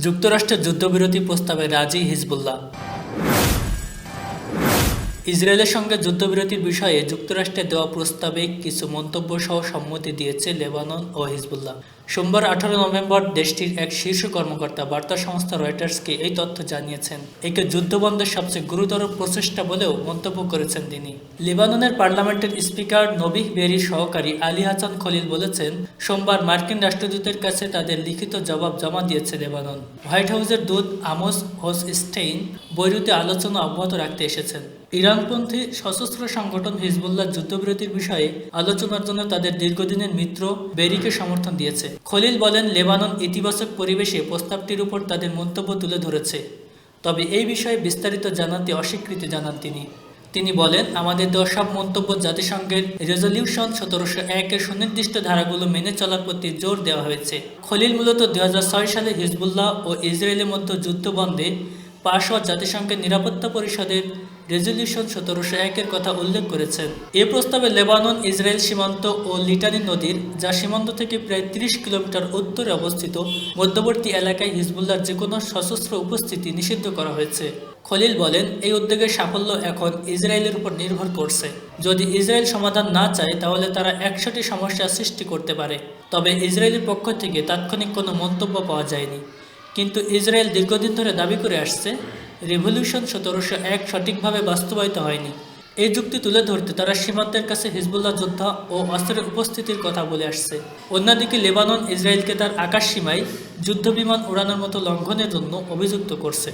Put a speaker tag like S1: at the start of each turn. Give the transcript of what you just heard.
S1: যুক্তরাষ্ট্রের যুদ্ধবিরতি প্রস্তাবে রাজি হিজবুল্লাহ। ইসরায়েলের সঙ্গে যুদ্ধবিরতির বিষয়ে যুক্তরাষ্ট্রের দেওয়া প্রস্তাবে কিছু মন্তব্য সহ সম্মতি দিয়েছে লেবানন ও হিজবুল্লাহ। সোমবার 18 নভেম্বর দেশটির এক শীর্ষ কর্মকর্তা বার্তা সংস্থা রয়টার্সকে এই তথ্য জানিয়েছেন। একে যুদ্ধবন্ধের সবচেয়ে গুরুতর প্রচেষ্টা বলেও মন্তব্য করেছেন তিনি। লেবাননের পার্লামেন্টের স্পিকার নবিহ বেরির সহকারী আলী হাসান খলিল বলেছেন, সোমবার মার্কিন রাষ্ট্রদূতের কাছে তাদের লিখিত জবাব জমা দিয়েছে লেবানন। হোয়াইট হাউসের দূত আমোস হোচস্টেইন বৈরুতে আলোচনা অব্যাহত রাখতে এসেছেন। ইরানপন্থী সশস্ত্র সংগঠন হিজবুল্লাহ যুদ্ধবিরতির বিষয়ে আলোচনার জন্য তাদের দীর্ঘদিনের মিত্র বেরিকে সমর্থন দিয়েছে। খলিল বলেন, লেবানন ইতিবাচক পরিবেশে প্রস্তাবটির উপর তাদের মন্তব্য তুলে ধরেছে, তবে এই বিষয়ে বিস্তারিত জানাতে অস্বীকৃতি জানান তিনি। তিনি বলেন, আমাদের দেওয়া সব মন্তব্য জাতিসংঘের রেজলিউশন 1701-এর সুনির্দিষ্ট ধারাগুলো মেনে চলার প্রতি জোর দেওয়া হয়েছে। খলিল মূলত 2006 সালে হিজবুল্লাহ ও ইসরায়েলের মধ্যে যুদ্ধ বন্ধে পাশ হওয়া জাতিসংঘের নিরাপত্তা পরিষদের রেজলিউশন 1701-এর কথা উল্লেখ করেছেন। এ প্রস্তাবে লেবানন ইসরায়েল সীমান্ত ও লিটানি নদীর, যা সীমান্ত থেকে প্রায় 30 কিলোমিটার উত্তরে অবস্থিত, মধ্যবর্তী এলাকায় হিজবুল্লাহর যে কোনো সশস্ত্র উপস্থিতি নিষিদ্ধ করা হয়েছে। খলিল বলেন, এই উদ্যোগের সাফল্য এখন ইসরায়েলের উপর নির্ভর করছে। যদি ইসরায়েল সমাধান না চায় তাহলে তারা 100টি সমস্যা সৃষ্টি করতে পারে। তবে ইসরায়েলের পক্ষ থেকে তাৎক্ষণিক কোনো মন্তব্য পাওয়া যায়নি। কিন্তু ইসরায়েল দীর্ঘদিন ধরে দাবি করে আসছে, রেভলিউশন 1701 সঠিকভাবে বাস্তবায়িত হয়নি। এই যুক্তি তুলে ধরতে তারা সীমান্তের কাছে হিজবুল্লাহ যোদ্ধা ও অস্ত্রের উপস্থিতির কথা বলে আসছে। অন্যদিকে লেবানন ইসরায়েলকে তার আকাশ সীমায় যুদ্ধবিমান উড়ানোর মতো লঙ্ঘনের জন্য অভিযুক্ত করছে।